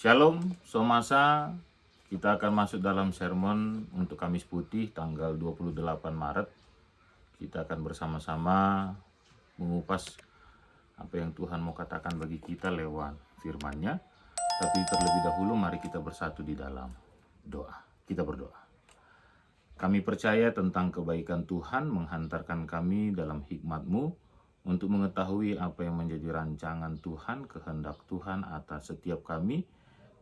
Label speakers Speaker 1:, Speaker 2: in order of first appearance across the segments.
Speaker 1: Shalom, Somasa. Kita akan masuk dalam sermon untuk Kamis Putih tanggal 28 Maret. Kita akan bersama-sama mengupas apa yang Tuhan mau katakan bagi kita lewat firman-Nya. Tapi terlebih dahulu mari kita bersatu di dalam doa. Kita berdoa. Kami percaya tentang kebaikan Tuhan menghantarkan kami dalam hikmat-Mu untuk mengetahui apa yang menjadi rancangan Tuhan, kehendak Tuhan atas setiap kami,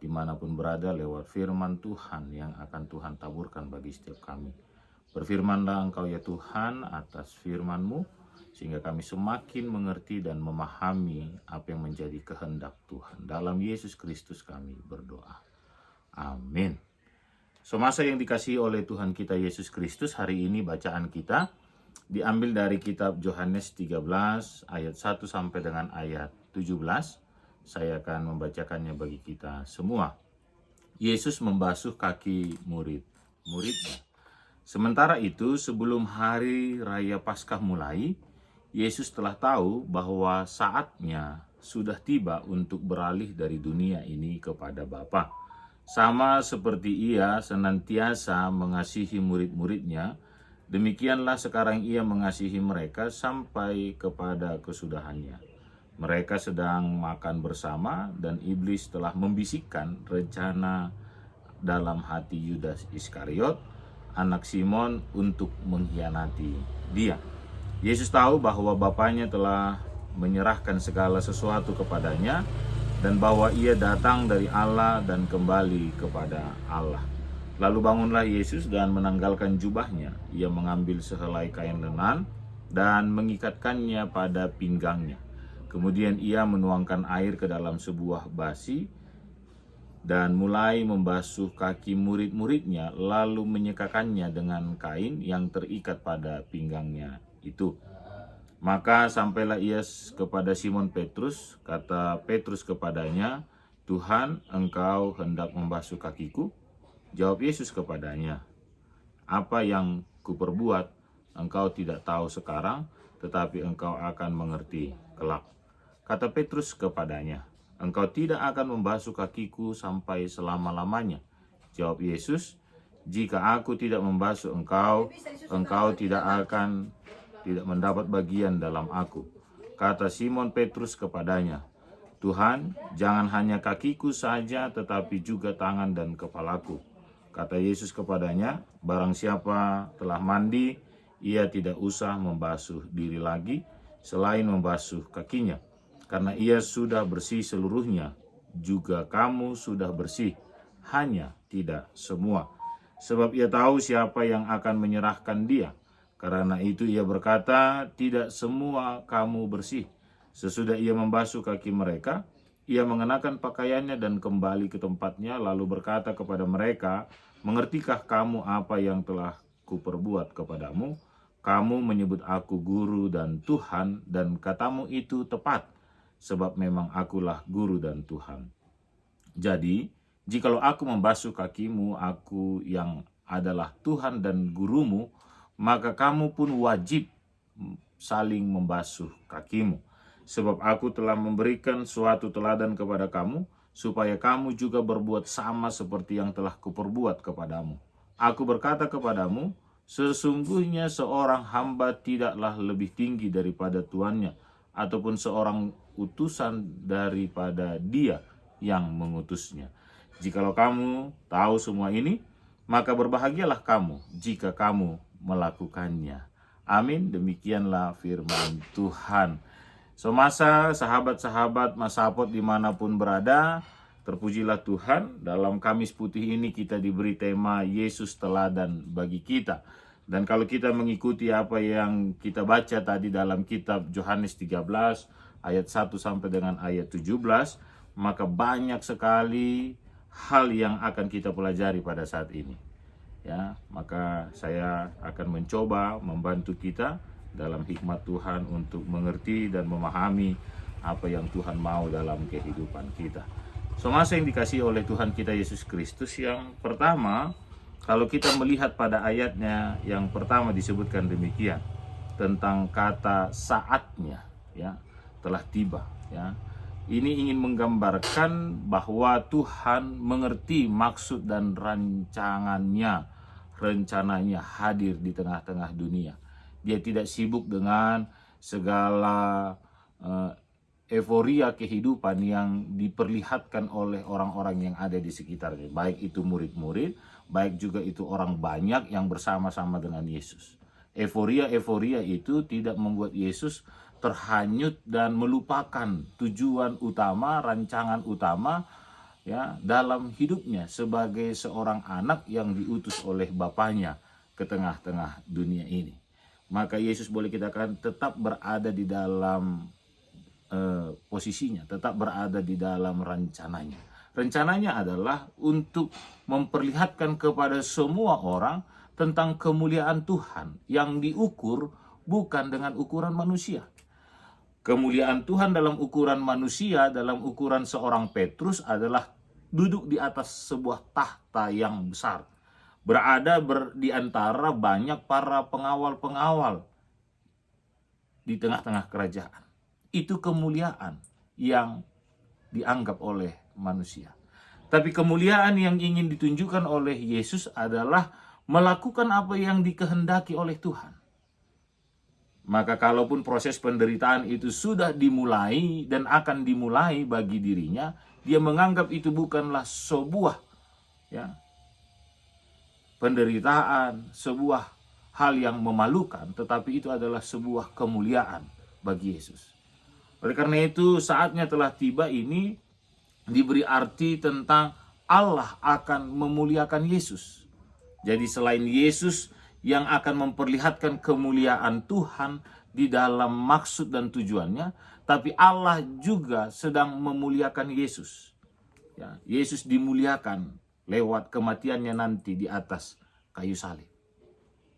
Speaker 1: dimanapun berada lewat firman Tuhan yang akan Tuhan taburkan bagi setiap kami. Berfirmanlah Engkau ya Tuhan atas firman-Mu, sehingga kami semakin mengerti dan memahami apa yang menjadi kehendak Tuhan. Dalam Yesus Kristus kami berdoa. Amin. Semasa yang dikasihi oleh Tuhan kita Yesus Kristus, hari ini bacaan kita diambil dari kitab Yohanes 13 ayat 1 sampai dengan ayat 17. Saya akan membacakannya bagi kita semua. Yesus membasuh kaki muridnya. Sementara itu, sebelum hari raya Paskah mulai, Yesus telah tahu bahwa saatnya sudah tiba untuk beralih dari dunia ini kepada Bapa. Sama seperti Ia senantiasa mengasihi murid-muridnya, demikianlah sekarang Ia mengasihi mereka sampai kepada kesudahannya. Mereka sedang makan bersama dan iblis telah membisikkan rencana dalam hati Yudas Iskariot, anak Simon, untuk mengkhianati Dia. Yesus tahu bahwa Bapanya telah menyerahkan segala sesuatu kepadanya dan bahwa Ia datang dari Allah dan kembali kepada Allah. Lalu bangunlah Yesus dan menanggalkan jubahnya. Ia mengambil sehelai kain lenan dan mengikatkannya pada pinggangnya. Kemudian Ia menuangkan air ke dalam sebuah basi dan mulai membasuh kaki murid-muridnya, lalu menyekakannya dengan kain yang terikat pada pinggangnya itu. Maka sampailah Ia kepada Simon Petrus. Kata Petrus kepadanya, "Tuhan, Engkau hendak membasuh kakiku?" Jawab Yesus kepadanya, "Apa yang kuperbuat, engkau tidak tahu sekarang, tetapi engkau akan mengerti kelak." Kata Petrus kepadanya, "Engkau tidak akan membasuh kakiku sampai selama-lamanya." Jawab Yesus, "Jika aku tidak membasuh engkau, engkau tidak mendapat bagian dalam aku." Kata Simon Petrus kepadanya, "Tuhan, jangan hanya kakiku saja, tetapi juga tangan dan kepalaku." Kata Yesus kepadanya, "Barang siapa telah mandi, ia tidak usah membasuh diri lagi, selain membasuh kakinya, karena ia sudah bersih seluruhnya. Juga kamu sudah bersih, hanya tidak semua. Sebab ia tahu siapa yang akan menyerahkan dia. Karena itu ia berkata, tidak semua kamu bersih." Sesudah ia membasuh kaki mereka, ia mengenakan pakaiannya dan kembali ke tempatnya, lalu berkata kepada mereka, "Mengertikah kamu apa yang telah kuperbuat kepadamu? Kamu menyebut aku guru dan Tuhan, dan katamu itu tepat, sebab memang akulah guru dan Tuhan. Jadi, jikalau aku membasuh kakimu, aku yang adalah Tuhan dan gurumu, maka kamu pun wajib saling membasuh kakimu. Sebab aku telah memberikan suatu teladan kepada kamu, supaya kamu juga berbuat sama seperti yang telah kuperbuat kepadamu. Aku berkata kepadamu, sesungguhnya seorang hamba tidaklah lebih tinggi daripada tuannya, ataupun seorang utusan daripada dia yang mengutusnya. Jikalau kamu tahu semua ini, maka berbahagialah kamu jika kamu melakukannya." Amin. Demikianlah firman Tuhan. Semasa sahabat-sahabat Masapot dimanapun berada, terpujilah Tuhan. Dalam Kamis Putih ini kita diberi tema Yesus teladan bagi kita. Dan kalau kita mengikuti apa yang kita baca tadi dalam kitab Yohanes 13 ayat 1 sampai dengan ayat 17, maka banyak sekali hal yang akan kita pelajari pada saat ini. Ya, maka saya akan mencoba membantu kita dalam hikmat Tuhan untuk mengerti dan memahami apa yang Tuhan mau dalam kehidupan kita. Semasa yang dikasihi oleh Tuhan kita Yesus Kristus, yang pertama, kalau kita melihat pada ayatnya yang pertama disebutkan demikian tentang kata saatnya, ya, telah tiba, ya. ini ingin menggambarkan bahwa Tuhan mengerti maksud dan rencananya hadir di tengah-tengah dunia. Dia tidak sibuk dengan segala euforia kehidupan yang diperlihatkan oleh orang-orang yang ada di sekitarnya. Baik itu murid-murid, baik juga itu orang banyak yang bersama-sama dengan Yesus. Euforia itu tidak membuat Yesus terhanyut dan melupakan tujuan utama, rancangan utama ya dalam hidupnya sebagai seorang anak yang diutus oleh Bapaknya ke tengah-tengah dunia ini. Maka Yesus boleh kita katakan tetap berada di dalam posisinya, tetap berada di dalam rencananya. Rencananya adalah untuk memperlihatkan kepada semua orang tentang kemuliaan Tuhan yang diukur bukan dengan ukuran manusia. Kemuliaan Tuhan dalam ukuran manusia, dalam ukuran seorang Petrus adalah duduk di atas sebuah tahta yang besar. Berada di antara banyak para pengawal-pengawal di tengah-tengah kerajaan. Itu kemuliaan yang dianggap oleh manusia. Tapi kemuliaan yang ingin ditunjukkan oleh Yesus adalah melakukan apa yang dikehendaki oleh Tuhan. Maka kalaupun proses penderitaan itu sudah dimulai dan akan dimulai bagi dirinya, dia menganggap itu bukanlah sebuah penderitaan, sebuah hal yang memalukan, tetapi itu adalah sebuah kemuliaan bagi Yesus. Oleh karena itu saatnya telah tiba ini diberi arti tentang Allah akan memuliakan Yesus. Jadi selain Yesus yang akan memperlihatkan kemuliaan Tuhan di dalam maksud dan tujuannya, tapi Allah juga sedang memuliakan Yesus. Ya, Yesus dimuliakan lewat kematiannya nanti di atas kayu salib.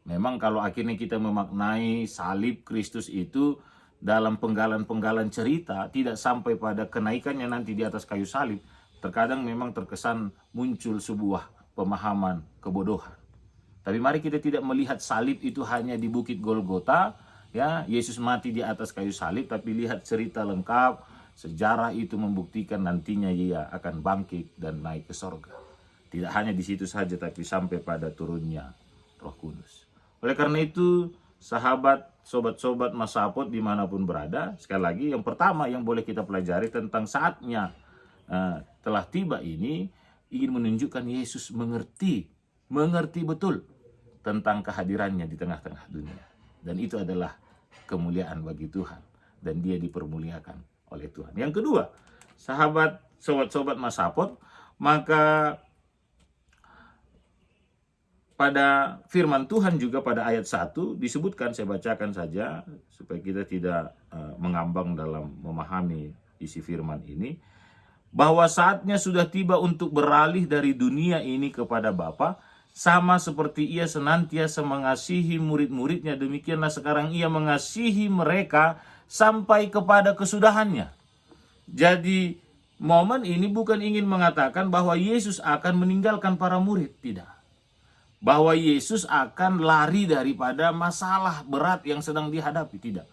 Speaker 1: Memang kalau akhirnya kita memaknai salib Kristus itu dalam penggalan-penggalan cerita, tidak sampai pada kenaikannya nanti di atas kayu salib, terkadang memang terkesan muncul sebuah pemahaman kebodohan. Tapi mari kita tidak melihat salib itu hanya di Bukit Golgota, ya, Yesus mati di atas kayu salib, tapi lihat cerita lengkap, sejarah itu membuktikan nantinya Ia akan bangkit dan naik ke sorga. Tidak hanya di situ saja, tapi sampai pada turunnya Roh Kudus. Oleh karena itu, sahabat, sobat-sobat Masapot dimanapun berada, sekali lagi yang pertama yang boleh kita pelajari tentang saatnya telah tiba ini, ingin menunjukkan Yesus mengerti betul tentang kehadirannya di tengah-tengah dunia. Dan itu adalah kemuliaan bagi Tuhan. Dan dia dipermuliakan oleh Tuhan. Yang kedua, sahabat, sobat-sobat Masapot, maka pada firman Tuhan juga pada ayat 1 disebutkan, saya bacakan saja supaya kita tidak mengambang dalam memahami isi firman ini, bahwa saatnya sudah tiba untuk beralih dari dunia ini kepada Bapa, sama seperti Ia senantiasa mengasihi murid-muridnya, demikianlah sekarang Ia mengasihi mereka sampai kepada kesudahannya. Jadi momen ini bukan ingin mengatakan bahwa Yesus akan meninggalkan para murid, tidak. Bahwa Yesus akan lari daripada masalah berat yang sedang dihadapi, tidak.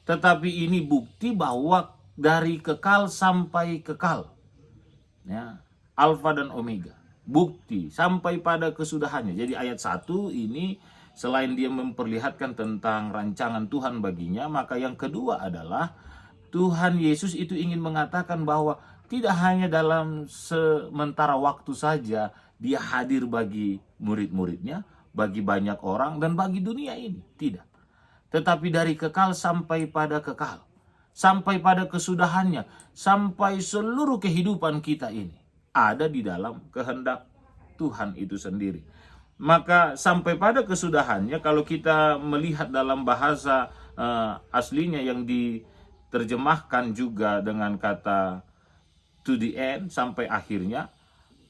Speaker 1: Tetapi ini bukti bahwa dari kekal sampai kekal, ya, Alfa dan Omega, bukti sampai pada kesudahannya. Jadi ayat 1 ini selain dia memperlihatkan tentang rancangan Tuhan baginya, maka yang kedua adalah Tuhan Yesus itu ingin mengatakan bahwa tidak hanya dalam sementara waktu saja dia hadir bagi murid-muridnya, bagi banyak orang, dan bagi dunia ini. Tidak. Tetapi dari kekal sampai pada kekal. Sampai pada kesudahannya. Sampai seluruh kehidupan kita ini ada di dalam kehendak Tuhan itu sendiri. Maka sampai pada kesudahannya, kalau kita melihat dalam bahasa aslinya yang diterjemahkan juga dengan kata to the end, sampai akhirnya,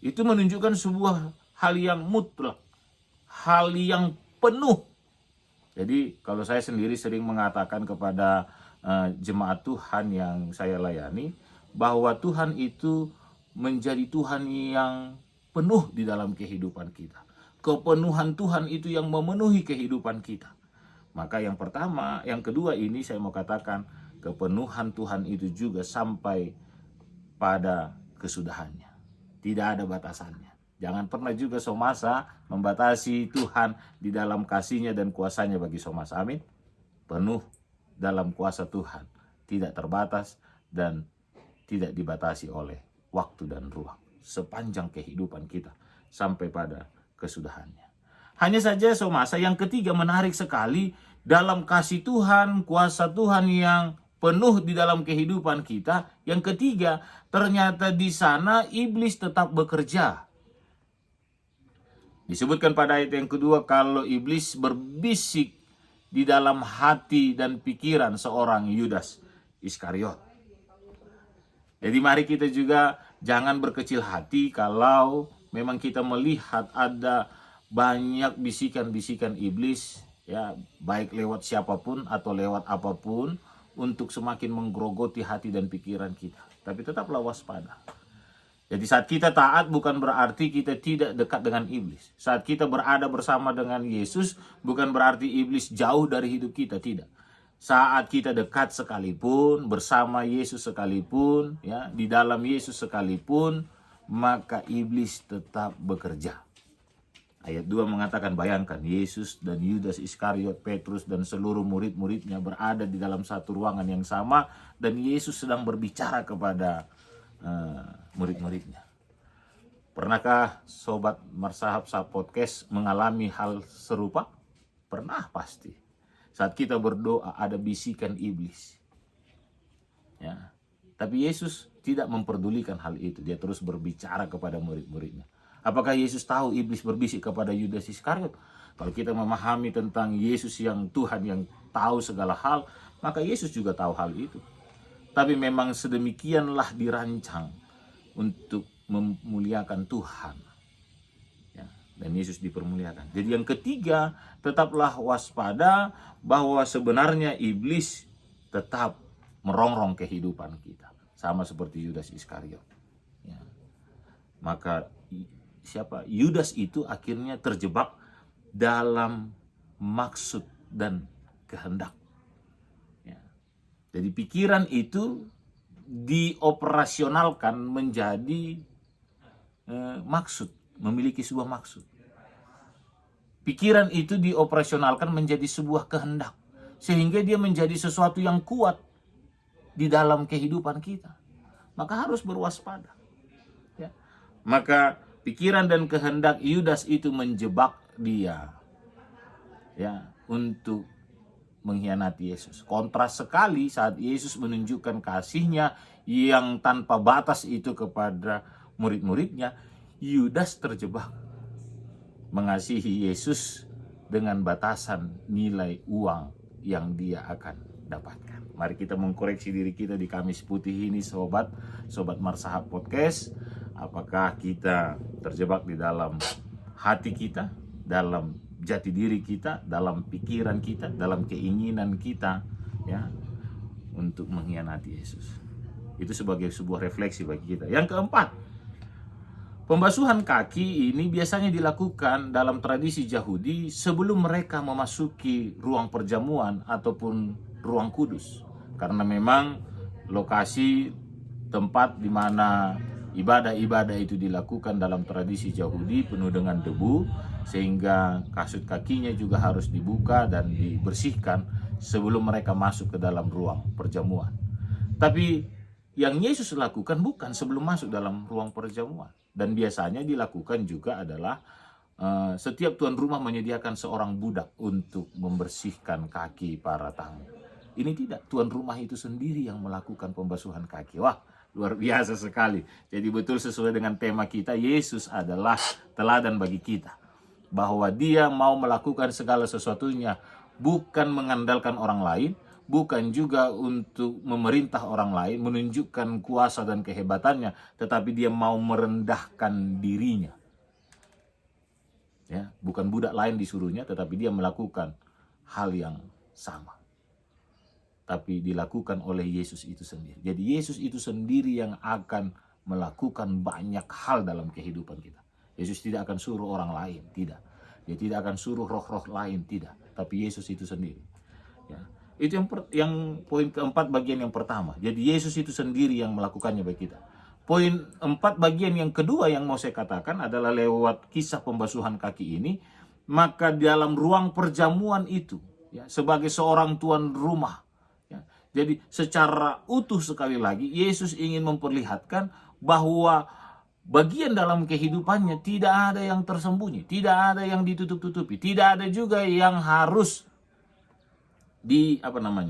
Speaker 1: itu menunjukkan sebuah hal yang mutlak, hal yang penuh. Jadi kalau saya sendiri sering mengatakan kepada jemaat Tuhan yang saya layani, bahwa Tuhan itu menjadi Tuhan yang penuh di dalam kehidupan kita. Kepenuhan Tuhan itu yang memenuhi kehidupan kita. Maka yang pertama, yang kedua ini saya mau katakan, kepenuhan Tuhan itu juga sampai pada kesudahannya. Tidak ada batasannya. Jangan pernah juga somasa membatasi Tuhan di dalam kasih-Nya dan kuasa-Nya bagi somasa. Amin. Penuh dalam kuasa Tuhan, tidak terbatas dan tidak dibatasi oleh waktu dan ruang sepanjang kehidupan kita sampai pada kesudahannya. Hanya saja somasa yang ketiga menarik sekali, dalam kasih Tuhan, kuasa Tuhan yang penuh di dalam kehidupan kita. Yang ketiga, ternyata di sana iblis tetap bekerja. Disebutkan pada ayat yang kedua, kalau iblis berbisik di dalam hati dan pikiran seorang Yudas Iskariot. Jadi mari kita juga jangan berkecil hati kalau memang kita melihat ada banyak bisikan-bisikan iblis, ya, baik lewat siapapun atau lewat apapun, untuk semakin menggerogoti hati dan pikiran kita. Tapi tetaplah waspada. Jadi saat kita taat bukan berarti kita tidak dekat dengan iblis. Saat kita berada bersama dengan Yesus bukan berarti iblis jauh dari hidup kita, tidak. Saat kita dekat sekalipun, bersama Yesus sekalipun, ya, di dalam Yesus sekalipun, maka iblis tetap bekerja. Ayat 2 mengatakan, bayangkan Yesus dan Yudas Iskariot, Petrus dan seluruh murid-muridnya berada di dalam satu ruangan yang sama, dan Yesus sedang berbicara kepada murid-muridnya. Pernahkah sobat Marsahap Sahab Podcast mengalami hal serupa? Pernah pasti. Saat kita berdoa ada bisikan iblis. Ya. Tapi Yesus tidak memperdulikan hal itu. Dia terus berbicara kepada murid-muridnya. Apakah Yesus tahu iblis berbisik kepada Yudas Iskariot? Kalau kita memahami tentang Yesus yang Tuhan yang tahu segala hal, maka Yesus juga tahu hal itu. Tapi memang sedemikianlah dirancang untuk memuliakan Tuhan. Ya, dan Yesus dipermuliakan. Jadi yang ketiga, tetaplah waspada bahwa sebenarnya iblis tetap merongrong kehidupan kita. Sama seperti Yudas Iskariot. Ya. Maka Yudas itu akhirnya terjebak dalam maksud dan kehendak. Ya. Jadi pikiran itu dioperasionalkan menjadi maksud, memiliki sebuah maksud. Pikiran itu dioperasionalkan menjadi sebuah kehendak, sehingga dia menjadi sesuatu yang kuat di dalam kehidupan kita. Maka harus berwaspada. Ya. Maka pikiran dan kehendak Yudas itu menjebak dia, ya, untuk mengkhianati Yesus. Kontras sekali saat Yesus menunjukkan kasih-Nya yang tanpa batas itu kepada murid-muridnya, Yudas terjebak mengasihi Yesus dengan batasan nilai uang yang dia akan dapatkan. Mari kita mengkoreksi diri kita di Kamis Putih ini, sobat Marsahap Podcast. Apakah kita terjebak di dalam hati kita, dalam jati diri kita, dalam pikiran kita, dalam keinginan kita, ya, untuk mengkhianati Yesus. Itu sebagai sebuah refleksi bagi kita. Yang keempat, pembasuhan kaki ini biasanya dilakukan dalam tradisi Yahudi sebelum mereka memasuki ruang perjamuan ataupun ruang kudus. Karena memang lokasi tempat di mana ibadah-ibadah itu dilakukan dalam tradisi Yahudi penuh dengan debu, sehingga kasut kakinya juga harus dibuka dan dibersihkan sebelum mereka masuk ke dalam ruang perjamuan. Tapi yang Yesus lakukan bukan sebelum masuk dalam ruang perjamuan. Dan biasanya dilakukan juga adalah setiap tuan rumah menyediakan seorang budak untuk membersihkan kaki para tamu. Ini tidak, tuan rumah itu sendiri yang melakukan pembasuhan kaki. Wah, luar biasa sekali. Jadi betul sesuai dengan tema kita, Yesus adalah teladan bagi kita. Bahwa dia mau melakukan segala sesuatunya bukan mengandalkan orang lain, bukan juga untuk memerintah orang lain, menunjukkan kuasa dan kehebatannya, tetapi dia mau merendahkan dirinya. Ya, bukan budak lain disuruhnya, tetapi dia melakukan hal yang sama. Tapi dilakukan oleh Yesus itu sendiri. Jadi Yesus itu sendiri yang akan melakukan banyak hal dalam kehidupan kita. Yesus tidak akan suruh orang lain, tidak. Dia tidak akan suruh roh-roh lain, tidak. Tapi Yesus itu sendiri. Ya. Itu yang poin keempat, bagian yang pertama. Jadi Yesus itu sendiri yang melakukannya bagi kita. Poin 4 bagian yang kedua yang mau saya katakan adalah lewat kisah pembasuhan kaki ini, maka dalam ruang perjamuan itu, ya, sebagai seorang tuan rumah, ya, jadi secara utuh sekali lagi Yesus ingin memperlihatkan bahwa bagian dalam kehidupannya tidak ada yang tersembunyi, tidak ada yang ditutup-tutupi, tidak ada juga yang harus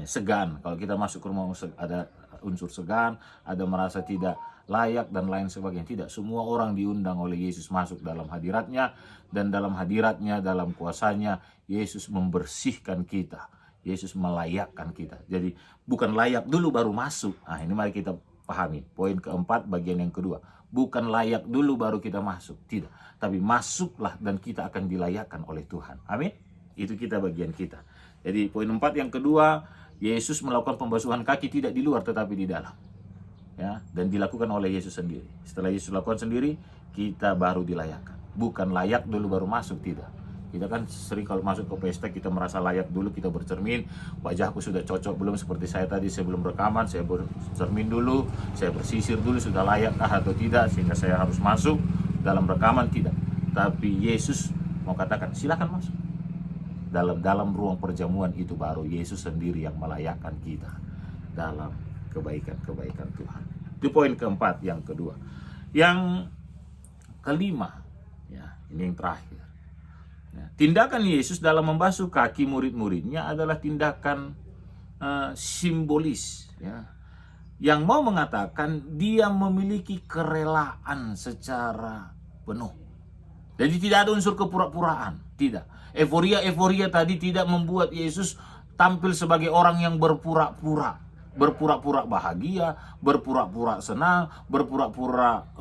Speaker 1: segan. Kalau kita masuk ke rumah ada unsur segan, ada merasa tidak layak dan lain sebagainya. Tidak, semua orang diundang oleh Yesus masuk dalam hadiratnya, dan dalam hadiratnya, dalam kuasanya Yesus membersihkan kita, Yesus melayakkan kita. Jadi bukan layak dulu baru masuk. Nah, ini mari kita pahami poin keempat bagian yang kedua. Bukan layak dulu baru kita masuk, tidak, tapi masuklah dan kita akan dilayakkan oleh Tuhan. Amin. Itu kita bagian kita. Jadi poin 4 yang kedua, Yesus melakukan pembasuhan kaki tidak di luar tetapi di dalam, ya, dan dilakukan oleh Yesus sendiri. Setelah Yesus lakukan sendiri, kita baru dilayakkan. Bukan layak dulu baru masuk, tidak. Kita kan sering kalau masuk ke pesta kita merasa layak dulu, kita bercermin, wajahku sudah cocok belum, seperti saya tadi sebelum rekaman saya bercermin dulu, saya bersisir dulu sudah layak atau tidak sehingga saya harus masuk dalam rekaman, tidak. Tapi Yesus mau katakan silakan masuk. Dalam ruang perjamuan itu baru Yesus sendiri yang melayakkan kita dalam kebaikan-kebaikan Tuhan. Itu poin keempat yang kedua. Yang kelima, ya, ini yang terakhir. Ya, tindakan Yesus dalam membasuh kaki murid-muridnya adalah tindakan simbolis, ya, yang mau mengatakan dia memiliki kerelaan secara penuh. Jadi tidak ada unsur kepura-puraan, tidak. Euforia tadi tidak membuat Yesus tampil sebagai orang yang berpura-pura bahagia, berpura-pura senang, berpura-pura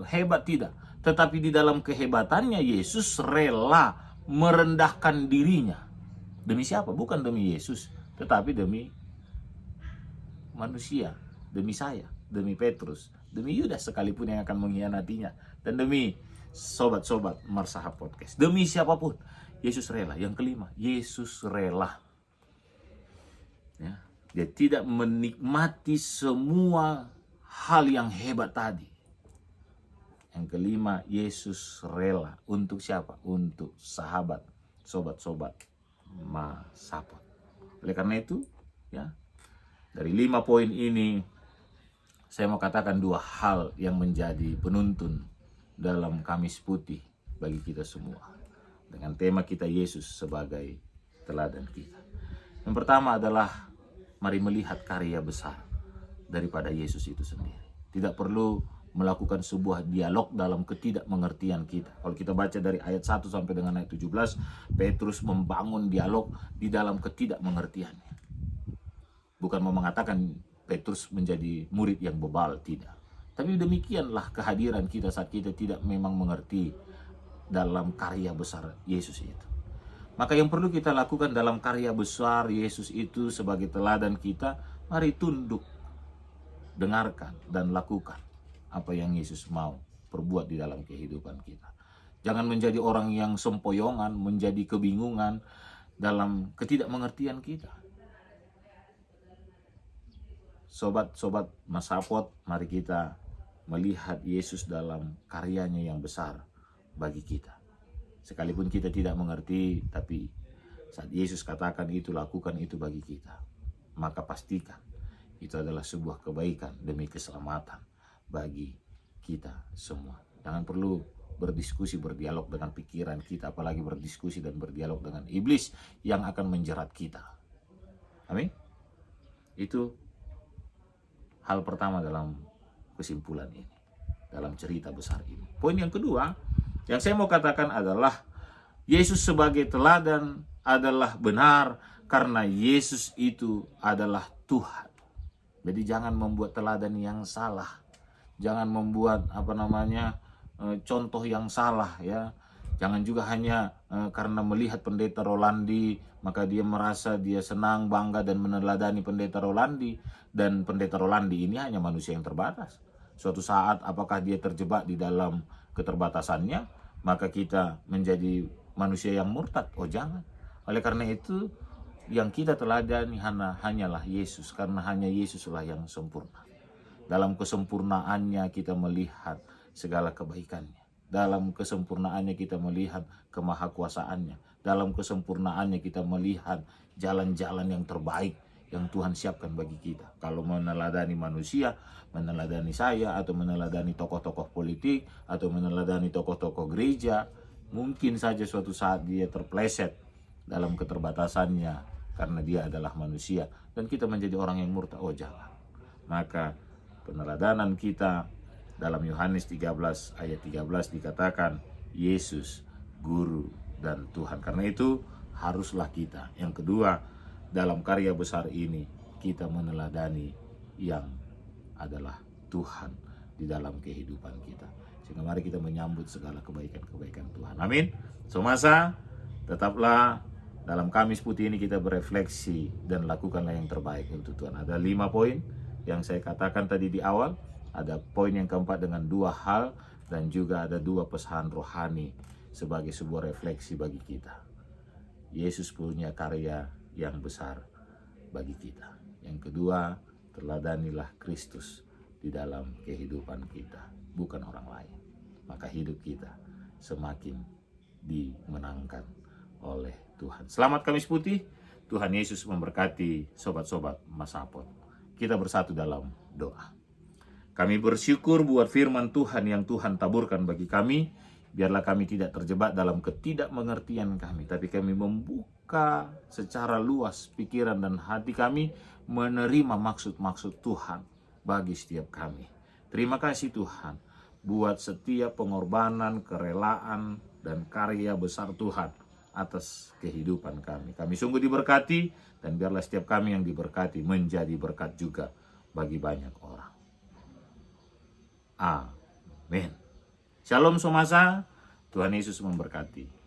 Speaker 1: hebat, tidak. Tetapi di dalam kehebatannya Yesus rela merendahkan dirinya. Demi siapa? Bukan demi Yesus, tetapi demi manusia, demi saya, demi Petrus, demi Yudas sekalipun yang akan mengkhianatinya, dan demi sobat-sobat Marsahap Podcast. Demi siapapun, Yesus rela. Yang kelima, Yesus rela. Ya, dia tidak menikmati semua hal yang hebat tadi. Yang kelima, Yesus rela. Untuk siapa? Untuk sahabat, sobat-sobat Masapot. Oleh karena itu, ya, dari 5 poin ini saya mau katakan 2 hal yang menjadi penuntun dalam Kamis Putih bagi kita semua, dengan tema kita Yesus sebagai teladan kita. Yang pertama adalah mari melihat karya besar daripada Yesus itu sendiri. Tidak perlu melakukan sebuah dialog dalam ketidakmengertian kita. Kalau kita baca dari ayat 1 sampai dengan ayat 17, Petrus membangun dialog di dalam ketidakmengertiannya. Bukan mau mengatakan Petrus menjadi murid yang bebal, tidak. Tapi demikianlah kehadiran kita saat kita tidak memang mengerti dalam karya besar Yesus itu. Maka yang perlu kita lakukan dalam karya besar Yesus itu sebagai teladan kita, mari tunduk, dengarkan, dan lakukan apa yang Yesus mau perbuat di dalam kehidupan kita. Jangan menjadi orang yang sempoyongan, menjadi kebingungan dalam ketidakmengertian kita. Sobat-sobat Masapot, mari kita melihat Yesus dalam karyanya yang besar bagi kita. Sekalipun kita tidak mengerti, tapi saat Yesus katakan itu, lakukan itu bagi kita, maka pastikan itu adalah sebuah kebaikan demi keselamatan bagi kita semua. Jangan perlu berdiskusi, berdialog dengan pikiran kita, apalagi berdiskusi dan berdialog dengan iblis yang akan menjerat kita. Amin. Itu hal pertama dalam kesimpulan ini, dalam cerita besar ini. Poin yang kedua yang saya mau katakan adalah Yesus sebagai teladan adalah benar karena Yesus itu adalah Tuhan. Jadi jangan membuat teladan yang salah. Jangan membuat contoh yang salah, ya. Jangan juga hanya karena melihat pendeta Rolandi maka dia merasa dia senang, bangga dan meneladani pendeta Rolandi, dan pendeta Rolandi ini hanya manusia yang terbatas. Suatu saat apakah dia terjebak di dalam keterbatasannya maka kita menjadi manusia yang murtad? Oh jangan. Oleh karena itu yang kita teladani hanyalah Yesus, karena hanya Yesuslah yang sempurna. Dalam kesempurnaannya kita melihat segala kebaikannya. Dalam kesempurnaannya kita melihat kemahakuasaannya. Dalam kesempurnaannya kita melihat jalan-jalan yang terbaik yang Tuhan siapkan bagi kita. Kalau meneladani manusia, meneladani saya, atau meneladani tokoh-tokoh politik, atau meneladani tokoh-tokoh gereja, mungkin saja suatu saat dia terpleset dalam keterbatasannya karena dia adalah manusia. Dan kita menjadi orang yang murtad. Oh jangan. Maka peneladanan kita dalam Yohanes 13 ayat 13 dikatakan Yesus Guru dan Tuhan. Karena itu haruslah kita. Yang kedua, dalam karya besar ini kita meneladani yang adalah Tuhan di dalam kehidupan kita. Sehingga mari kita menyambut segala kebaikan-kebaikan Tuhan. Amin. Semasa tetaplah dalam Kamis Putih ini kita berefleksi dan lakukanlah yang terbaik untuk Tuhan. Ada 5 poin yang saya katakan tadi di awal. Ada poin yang keempat dengan 2 hal dan juga ada 2 pesan rohani sebagai sebuah refleksi bagi kita. Yesus punya karya yang besar bagi kita. Yang kedua, teladanilah Kristus di dalam kehidupan kita, bukan orang lain. Maka hidup kita semakin dimenangkan oleh Tuhan. Selamat Kamis Putih. Tuhan Yesus memberkati sobat-sobat Masapot. Kita bersatu dalam doa. Kami bersyukur buat firman Tuhan yang Tuhan taburkan bagi kami. Biarlah kami tidak terjebak dalam ketidakmengertian kami, tapi kami membuka secara luas pikiran dan hati kami menerima maksud-maksud Tuhan bagi setiap kami. Terima kasih Tuhan buat setiap pengorbanan, kerelaan, dan karya besar Tuhan atas kehidupan kami. Kami sungguh diberkati dan biarlah setiap kami yang diberkati menjadi berkat juga bagi banyak orang. Amin. Shalom semasa, Tuhan Yesus memberkati.